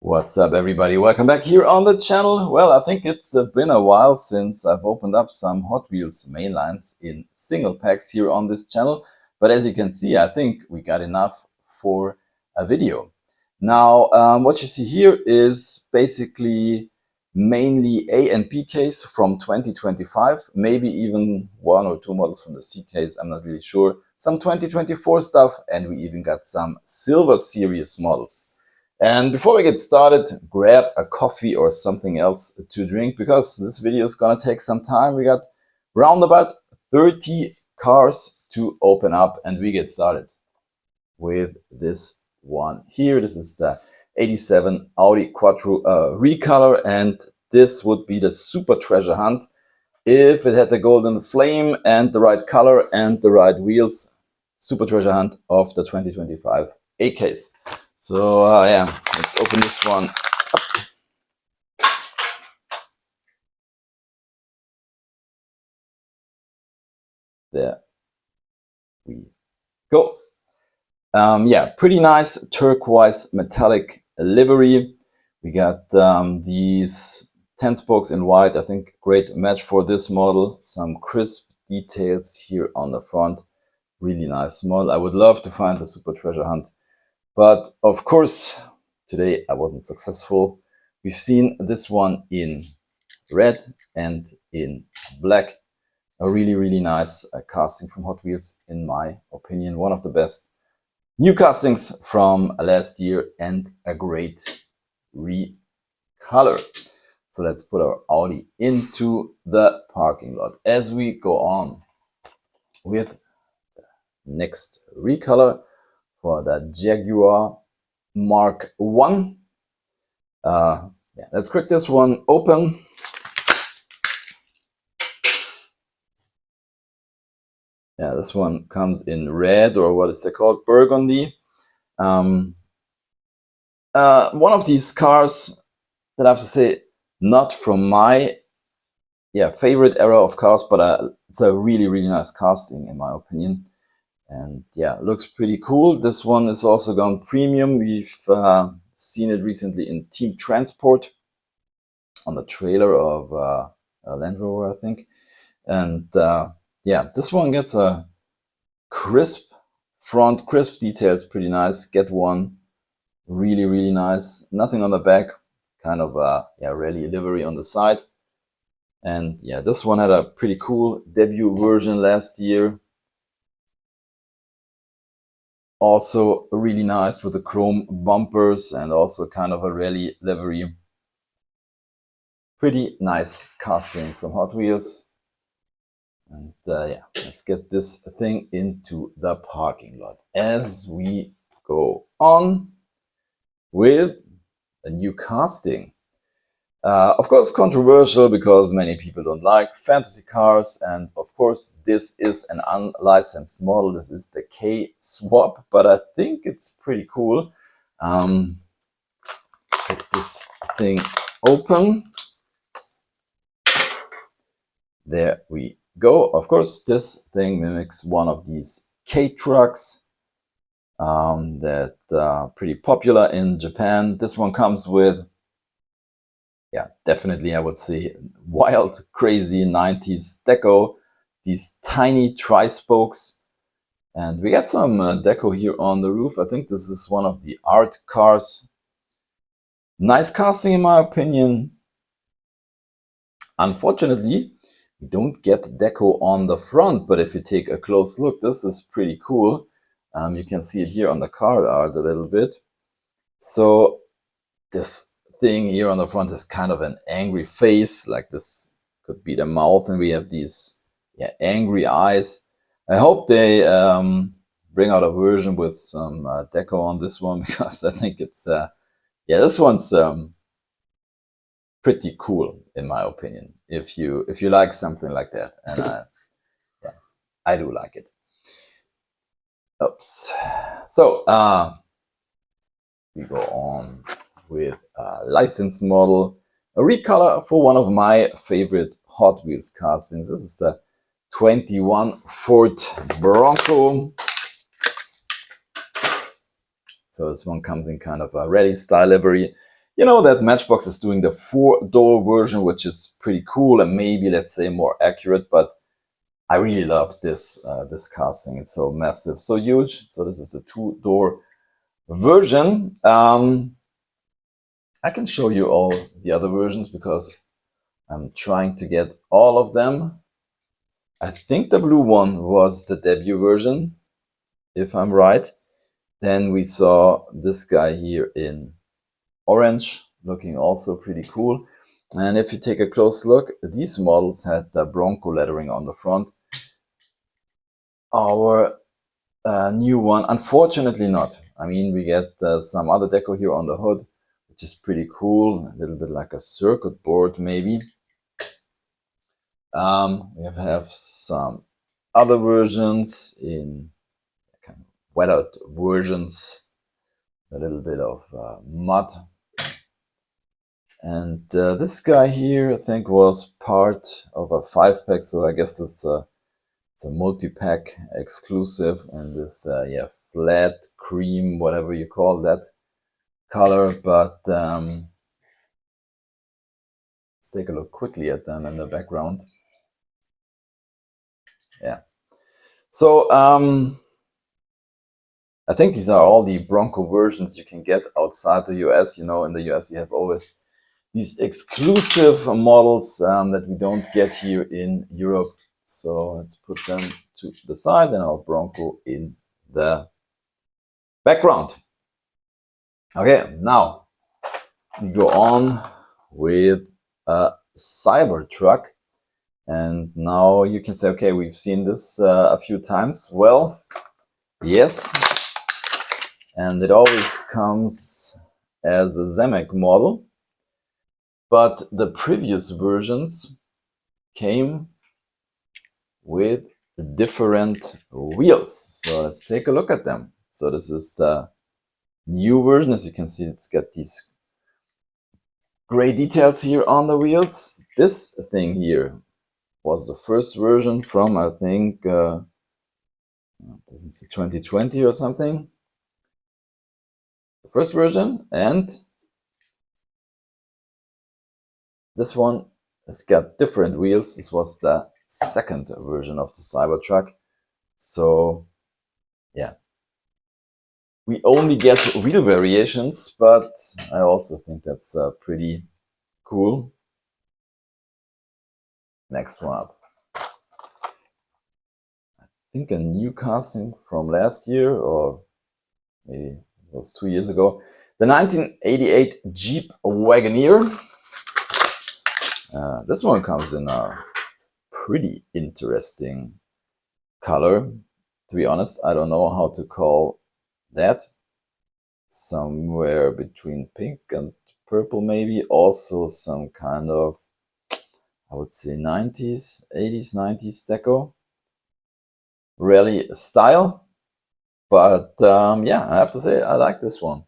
What's up, everybody? Welcome back here on the channel. Well, I think it's been a while since I've opened up some Hot Wheels mainlines in single packs here on this channel. But as you can see, I think we got enough for a video. Now, what you see here is basically mainly A and B case from 2025, maybe even one or two models from the C case, I'm not really sure. Some 2024 stuff, and we even got some Silver Series models. And before we get started, grab a coffee or something else to drink, because this video is gonna take some time. We got round about 30 cars to open up, and we get started with this one here. This is the 87 Audi Quattro recolor, and this would be the super treasure hunt if it had the golden flame and the right color and the right wheels. Super treasure hunt of the 2025 A case. So yeah, let's open this one up. There we go. Yeah, pretty nice turquoise metallic livery. We got these 10 spokes in white. I think great match for this model. Some crisp details here on the front. Really nice model. I would love to find the super treasure hunt, but of course, today I wasn't successful. We've seen this one in red and in black. A really nice casting from Hot Wheels, in my opinion. One of the best new castings from last year, and a great recolor. So let's put our Audi into the parking lot as we go on with the next recolor for the Jaguar Mark 1. Yeah, let's crack this one open. Yeah, this one comes in red, or what is it called? Burgundy. One of these cars that I have to say, not from my favorite era of cars, but it's a really nice casting in my opinion. And yeah, looks pretty cool. This one is also gone premium. We've seen it recently in Team Transport on the trailer of a Land Rover, I think. And yeah, this one gets a crisp front, crisp details, pretty nice. Get one, really nice. Nothing on the back, kind of rally livery on the side. And yeah, this one had a pretty cool debut version last year. Also really nice with the chrome bumpers and also kind of a rally livery. Pretty nice casting from Hot Wheels. And yeah, let's get this thing into the parking lot as we go on with a new casting. Of course, controversial, because many people don't like fantasy cars, and of course this is an unlicensed model. This is the K-Swap, but I think it's pretty cool. Get this thing open. There we go. Of course, this thing mimics one of these K-Trucks that are pretty popular in Japan. This one comes with, yeah, definitely I would say wild, crazy 90s deco. These tiny tri-spokes. And we got some deco here on the roof. I think this is one of the art cars. Nice casting in my opinion. Unfortunately, we don't get deco on the front, but if you take a close look, this is pretty cool. You can see it here on the car art a little bit. So this thing here on the front is kind of an angry face, like this could be the mouth, and we have these angry eyes. I hope they bring out a version with some deco on this one, because I think it's this one's pretty cool in my opinion, if you like something like that. And I do like it. Oops. So we go on with a licensed model, a recolor for one of my favorite Hot Wheels castings. This is the 21 Ford Bronco. So this one comes in kind of a rally style livery. You know that Matchbox is doing the 4-door version, which is pretty cool and maybe, let's say, more accurate, but I really love this this casting. It's so massive, so huge. So this is the 2-door version. I can show you all the other versions because I'm trying to get all of them. I think the blue one was the debut version, if I'm right. Then we saw this guy here in orange, looking also pretty cool. And if you take a close look, these models had the Bronco lettering on the front. Our new one, unfortunately not. I mean, we get some other deco here on the hood, which is pretty cool. A little bit like a circuit board, maybe. We have some other versions in kind of weathered versions, a little bit of mud. And this guy here, I think, was part of a 5-pack, so I guess it's a multi-pack exclusive, and this yeah, flat cream, whatever you call that color. But let's take a look quickly at them in the background. Yeah, so I think these are all the Bronco versions you can get outside the US. You know, in the US you have always these exclusive models that we don't get here in Europe. So let's put them to the side and our Bronco in the background. Okay, now we go on with a Cybertruck. And now you can say, okay, we've seen this a few times. Well, yes. And it always comes as a Zemek model. But the previous versions came with different wheels. So let's take a look at them. So this is the new version. As you can see, it's got these gray details here on the wheels. This thing here was the first version from, I think, this is 2020 or something. The first version, and this one has got different wheels. This was the second version of the Cybertruck. So yeah, we only get wheel variations, but I also think that's pretty cool. Next one up. I think a new casting from last year, or maybe it was 2 years ago. The 1988 Jeep Wagoner. This one comes in a pretty interesting color. To be honest, I don't know how to call that. Somewhere between pink and purple, maybe. Also some kind of, I would say, 90s, 80s, 90s deco. Rally style. But yeah, I have to say, I like this one.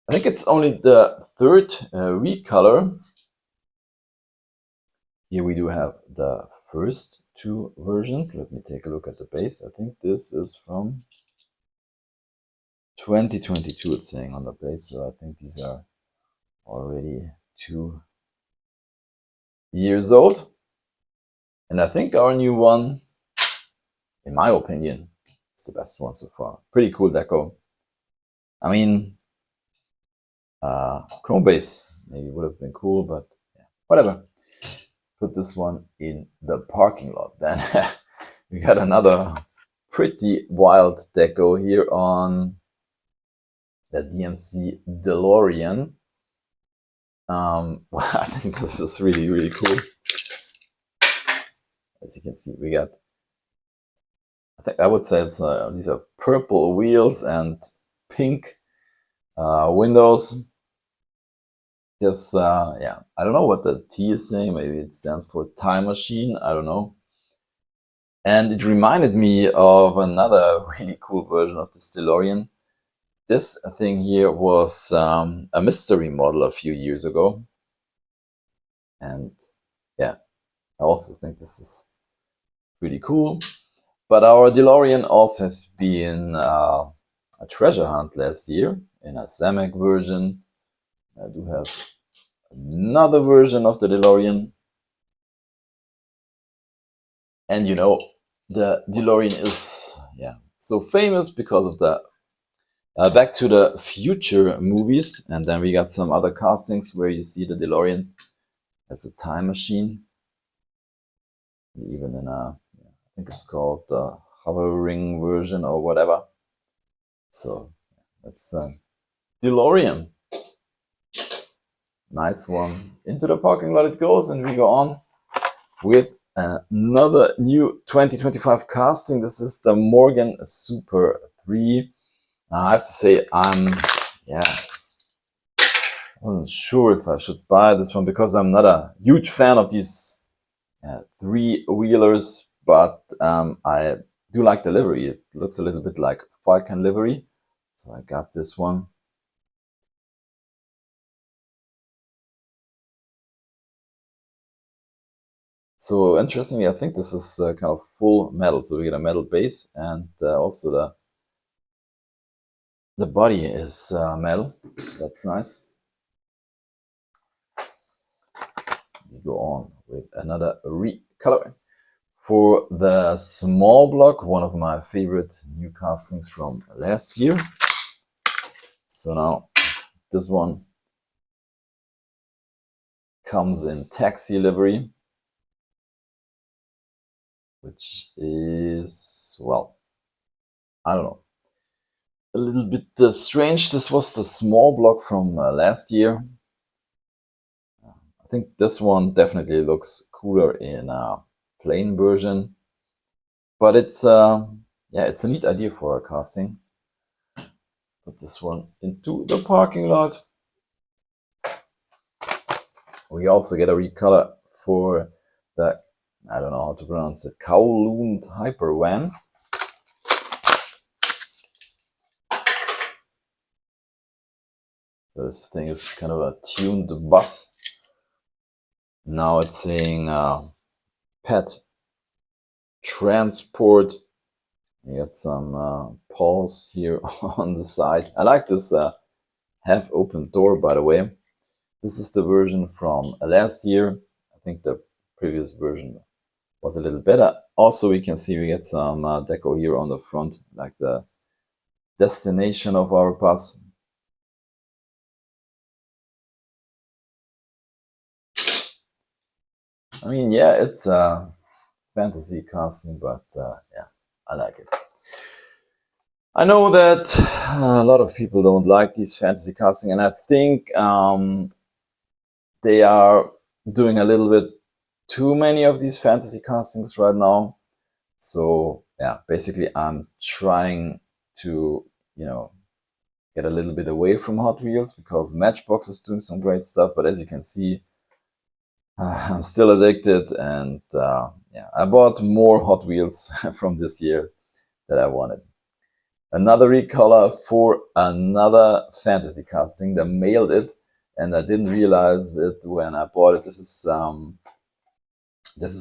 I think it's only the third recolor. Here we do have the first two versions. Let me take a look at the base. I think this is from 2022, it's saying on the base. So I think these are already 2 years old. And I think our new one, in my opinion, is the best one so far. Pretty cool deco. I mean, chrome base maybe would have been cool, but yeah, whatever. Put this one in the parking lot. Then we got another pretty wild deco here on the DMC DeLorean. Well, I think this is really, really cool. As you can see, we got, I think I would say it's these are purple wheels and pink windows. Just yeah, I don't know what the T is saying. Maybe it stands for time machine. I don't know. And it reminded me of another really cool version of this DeLorean. This thing here was a mystery model a few years ago. And yeah, I also think this is pretty cool. But our DeLorean also has been a treasure hunt last year in a Zemek version. I do have another version of the DeLorean. And you know, the DeLorean is so famous because of the Back to the Future movies. And then we got some other castings where you see the DeLorean as a time machine. Even in a, I think it's called the hovering version or whatever. So that's DeLorean. Nice one. Into the parking lot it goes, and we go on with another new 2025 casting. This is the Morgan Super 3. I have to say, I wasn't sure if I should buy this one because I'm not a huge fan of these three-wheelers, but I do like the livery. It looks a little bit like Falcon livery, so I got this one. So interestingly, I think this is kind of full metal. So we get a metal base, and also the body is metal. That's nice. We go on with another recoloring. For the small block, one of my favorite new castings from last year. So now this one comes in taxi livery, which is, well, I don't know, a little bit strange. This was the small block from last year. I think this one definitely looks cooler in a plain version, but it's it's a neat idea for a casting. Let's put this one into the parking lot. We also get a recolor for the, I don't know how to pronounce it, Kowloon Hypervan. So this thing is kind of a tuned bus. Now it's saying pet transport. You got some pulls here on the side. I like this half open door, by the way. This is the version from last year. I think the previous version was a little better. Also, we can see we get some deco here on the front, like the destination of our bus. I mean, yeah, it's a fantasy casting, but yeah, I like it. I know that a lot of people don't like these fantasy casting, and I think they are doing a little bit too many of these fantasy castings right now. So yeah, basically I'm trying to, get a little bit away from Hot Wheels because Matchbox is doing some great stuff, but as you can see, I'm still addicted, and I bought more Hot Wheels from this year that I wanted. Another recolor for another fantasy casting. They mailed it, and I didn't realize it when I bought it. This is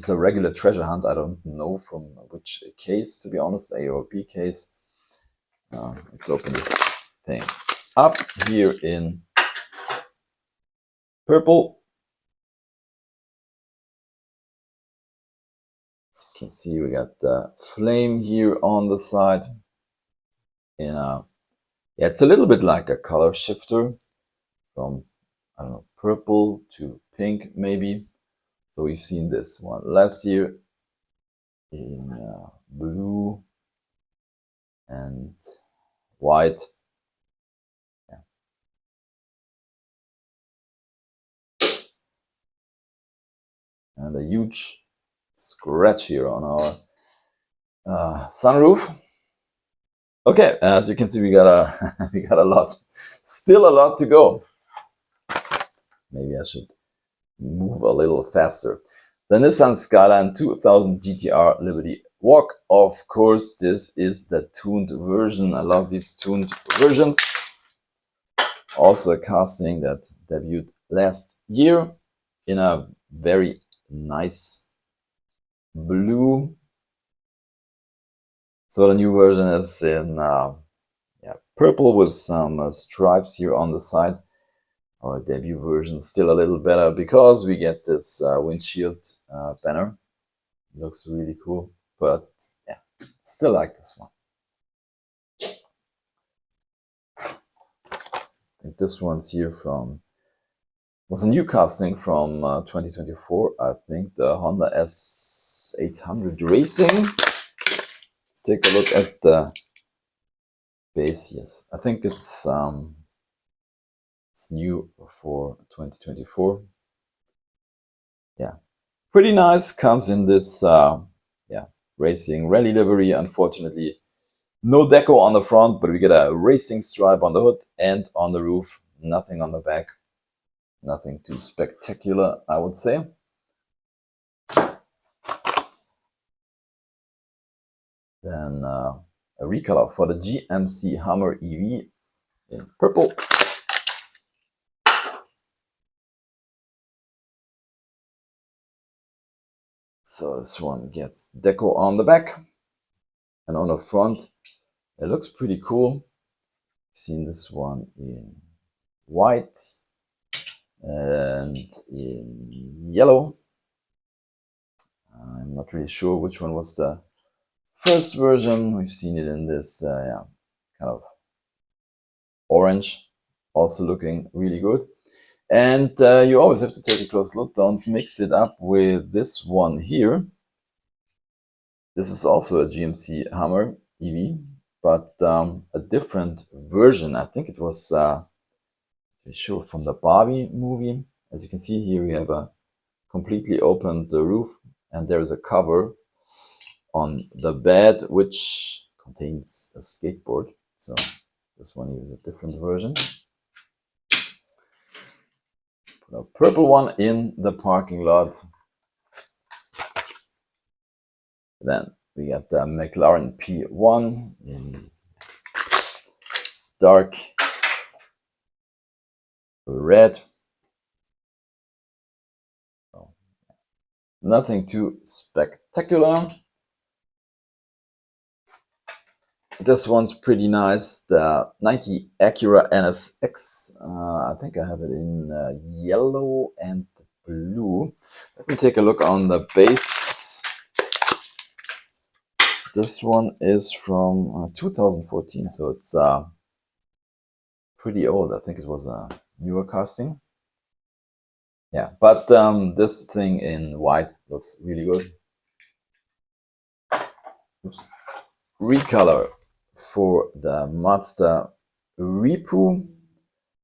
a regular treasure hunt. I don't know from which case, to be honest, A or B case. Let's open this thing up here in purple. As you can see, we got the flame here on the side. It's a little bit like a color shifter from, I don't know, purple to pink maybe. So we've seen this one last year in blue and white. Yeah. And a huge scratch here on our sunroof. Okay, as you can see, we got a lot, still a lot to go. Maybe I should move a little faster. The Nissan Skyline 2000 GTR Liberty Walk. Of course, this is the tuned version. I love these tuned versions. Also a casting that debuted last year in a very nice blue. So the new version is in purple with some stripes here on the side. Our debut version still a little better because we get this windshield banner. It looks really cool, but yeah, still like this one. I think this one's here from, was a new casting from 2024. I think the Honda S800 Racing. Let's take a look at the base. Yes, I think it's new for 2024. Yeah, pretty nice. Comes in this yeah, racing rally livery. Unfortunately, no deco on the front, but we get a racing stripe on the hood and on the roof. Nothing on the back. Nothing too spectacular, I would say. Then a recolor for the GMC Hummer EV in purple. So this one gets deco on the back and on the front. It looks pretty cool. I've seen this one in white and in yellow. I'm not really sure which one was the first version. We've seen it in this yeah, kind of orange, also looking really good. And you always have to take a close look. Don't mix it up with this one here. This is also a GMC Hummer EV, but a different version. I think it was sure from the Barbie movie. As you can see here, we have a completely opened roof, and there is a cover on the bed which contains a skateboard. So this one here is a different version. Put a purple one in the parking lot. Then we got the McLaren P1 in dark red. So, nothing too spectacular. This one's pretty nice. The 90 Acura NSX. I think I have it in yellow and blue. Let me take a look on the base. This one is from 2014, so it's pretty old. I think it was a newer casting. Yeah, but this thing in white looks really good. Oops. Recolor for the Mazda Repu.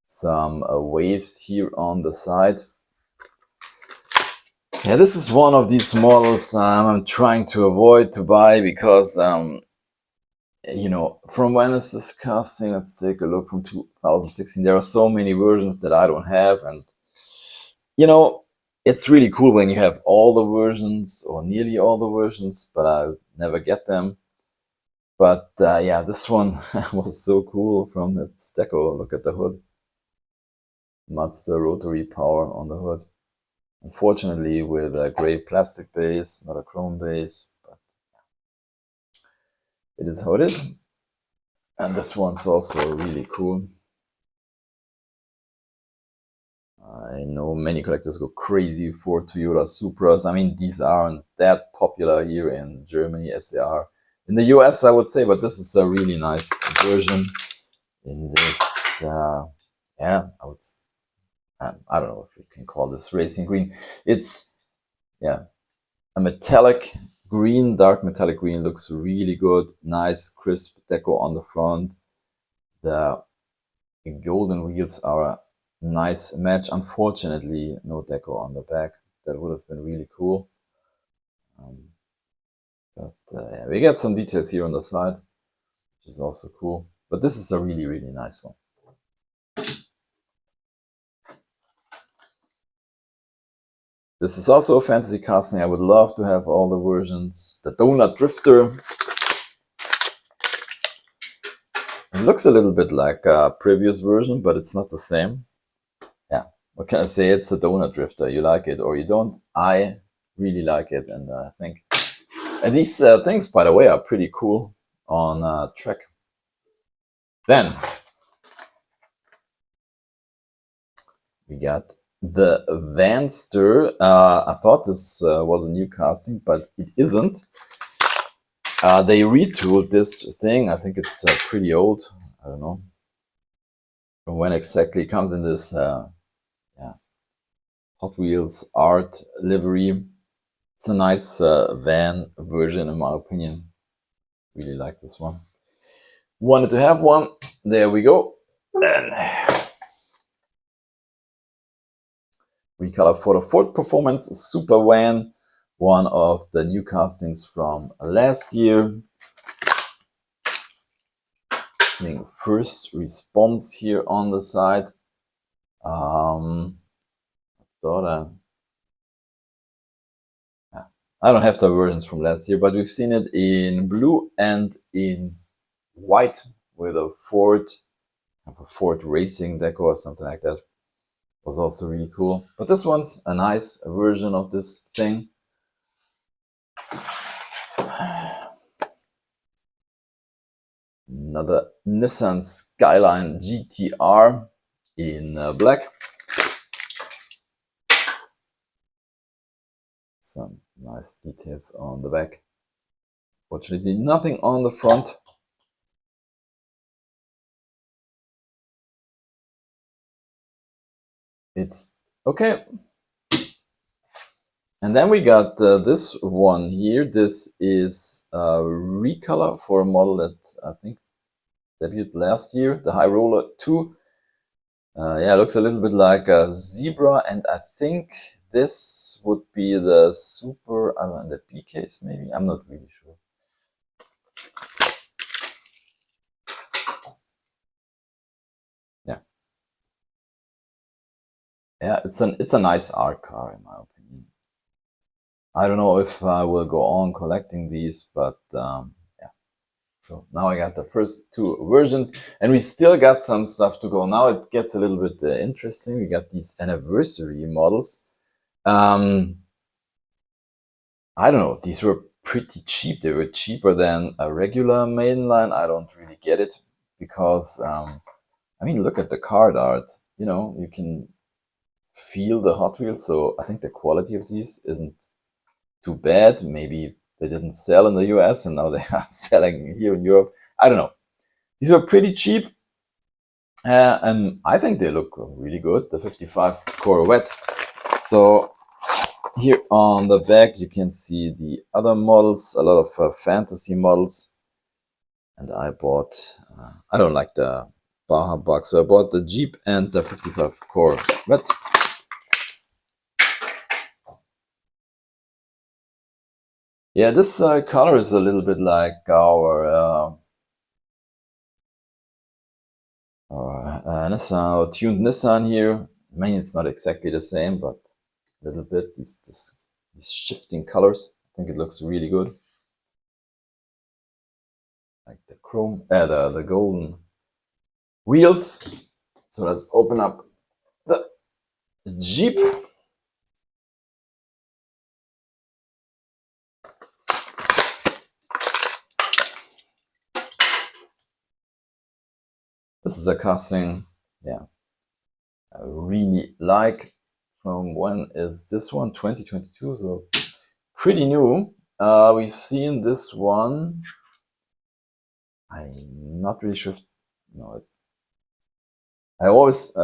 Some waves here on the side. Yeah, this is one of these models I'm trying to avoid to buy because you know, from when is this casting? Let's take a look, from 2016. There are so many versions that I don't have, and you know, it's really cool when you have all the versions or nearly all the versions, but I never get them. But yeah, this one was so cool from its deco. Look at the hood. Mazda rotary power on the hood. Unfortunately, with a gray plastic base, not a chrome base, but it is how it is. And this one's also really cool. I know many collectors go crazy for Toyota Supras. I mean, these aren't that popular here in Germany as they are in the US, I would say, but this is a really nice version in this, yeah, I don't know if we can call this racing green. It's, yeah, a metallic green, dark metallic green. Looks really good. Nice, crisp deco on the front. The golden wheels are a nice match. Unfortunately, no deco on the back. That would have been really cool. But yeah, we get some details here on the side, which is also cool. But this is a really, really nice one. This is also a fantasy casting. I would love to have all the versions. The Donut Drifter. It looks a little bit like a previous version, but it's not the same. Yeah, what can I say? It's a Donut Drifter. You like it or you don't. I really like it, and I think. And these things, by the way, are pretty cool on track. Then We got the Vanster. I thought this was a new casting, but it isn't. They retooled this thing. I think it's pretty old. I don't know from when exactly. It comes in this yeah, Hot Wheels art livery. It's a nice van version in my opinion. Really like this one. Wanted to have one. There we go. And recolor for the Ford Performance Super Van, one of the new castings from last year. Seeing first response here on the side. I don't have the versions from last year, but we've seen it in blue and in white with a Ford racing deco or something like that. Was also really cool. But this one's a nice version of this thing. Another Nissan Skyline GTR in black. Some nice details on the back. Fortunately, nothing on the front. It's okay. And then we got this one here. This is a recolor for a model that I think debuted last year, the High Roller 2. Yeah, it looks a little bit like a zebra, and I think this would be the Super, I don't know, the B case maybe? I'm not really sure. Yeah. Yeah, it's a nice art car in my opinion. I don't know if I will go on collecting these, but yeah. So now I got the first two versions, and we still got some stuff to go. Now it gets a little bit interesting. We got these anniversary models. I don't know. These were pretty cheap. They were cheaper than a regular mainline. I don't really get it because, I mean, look at the card art. You know, you can feel the Hot Wheels. So I think the quality of these isn't too bad. Maybe they didn't sell in the US and now they are selling here in Europe. I don't know. These were pretty cheap. And I think they look really good. The 55 Corvette. So here on the back, you can see the other models, a lot of fantasy models. And I bought, I don't like the Baja box, so I bought the Jeep and the 55 Corvette. Yeah, this color is a little bit like our Nissan, or tuned Nissan here. I mean, it's not exactly the same, but a little bit. These shifting colors. I think it looks really good. Like the chrome, the golden wheels. So let's open up the Jeep. This is a casting, yeah, I really like. From when is this one? 2022, so pretty new. We've seen this one. I'm not really sure if, no, I always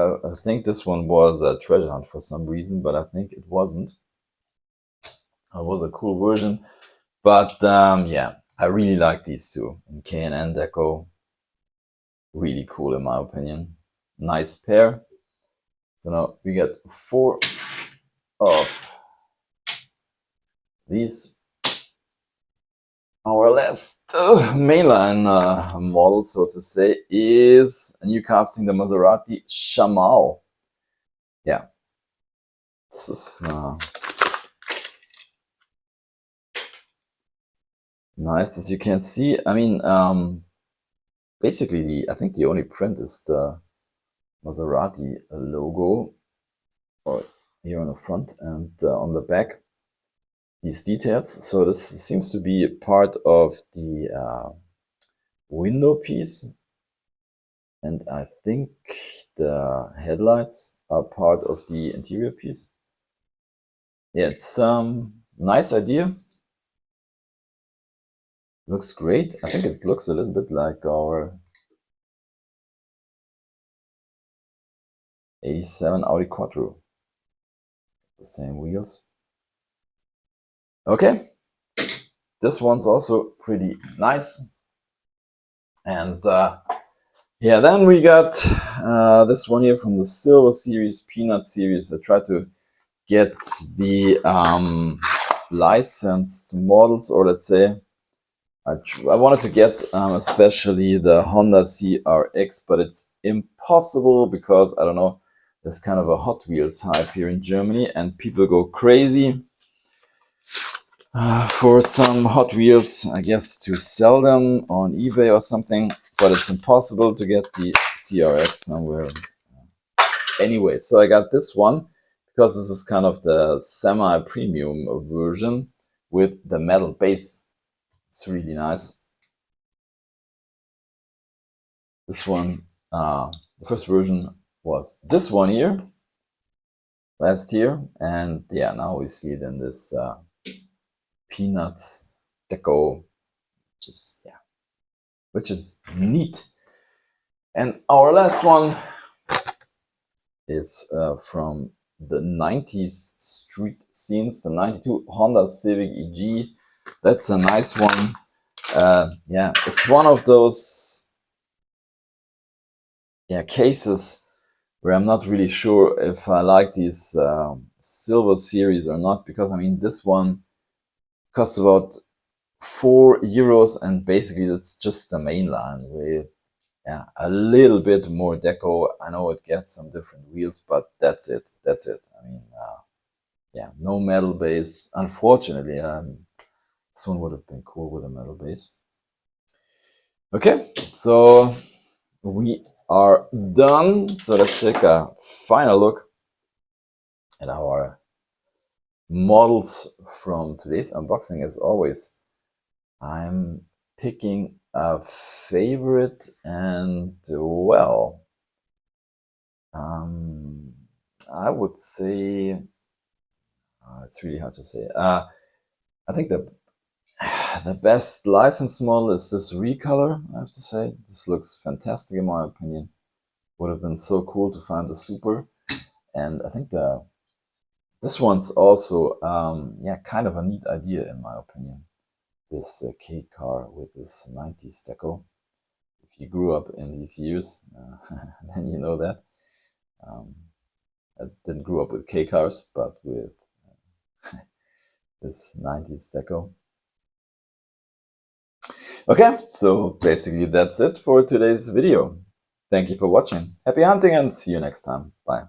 think this one was a treasure hunt for some reason, but I think it wasn't. It was a cool version, but yeah, I really like these two in K&N Deco. Really cool in my opinion. Nice pair. So now we get 4 of these. Our last mainline model, so to say, is a new casting, the Maserati Shamal. Yeah, this is nice, as you can see. I mean, basically, I think the only print is the Maserati logo, or here on the front and on the back. These details. So this seems to be part of the window piece, and I think the headlights. are part of the interior piece. Yeah, it's nice idea. Looks great. I think it looks a little bit like our 87 Audi Quattro. The same wheels. Okay, this one's also pretty nice. And yeah, then we got this one here from the Silver Series, Peanut Series. I tried to get the licensed models, or let's say I wanted to get especially the Honda CRX, but it's impossible because, I don't know, there's kind of a Hot Wheels hype here in Germany and people go crazy for some Hot Wheels, I guess, to sell them on eBay or something, but it's impossible to get the CRX somewhere. Anyway, so I got this one because this is kind of the semi-premium version with the metal base. It's really nice. This one, the first version was this one here last year, and yeah, now we see it in this Peanuts deco, which is neat. And our last one is from the 90s street scenes, the 92 Honda Civic EG. That's a nice one. Yeah, it's one of those cases where I'm not really sure if I like these Silver Series or not, because I mean, this one costs about €4, and basically it's just the main line with a little bit more deco. I know it gets some different wheels, but that's it. I mean, no metal base. Unfortunately, this one would have been cool with a metal base. Okay, so we are done. So let's take a final look at our models from today's unboxing. As always, I'm picking a favorite, and well, I would say it's really hard to say. I think the best license model is this recolor. I have to say, this looks fantastic in my opinion. Would have been so cool to find the Super, and I think this one's also kind of a neat idea in my opinion. This K car with this 90s deco. If you grew up in these years, then you know that. I didn't grow up with K cars, but with this 90s deco. Okay, so basically that's it for today's video. Thank you for watching. Happy hunting and see you next time. Bye.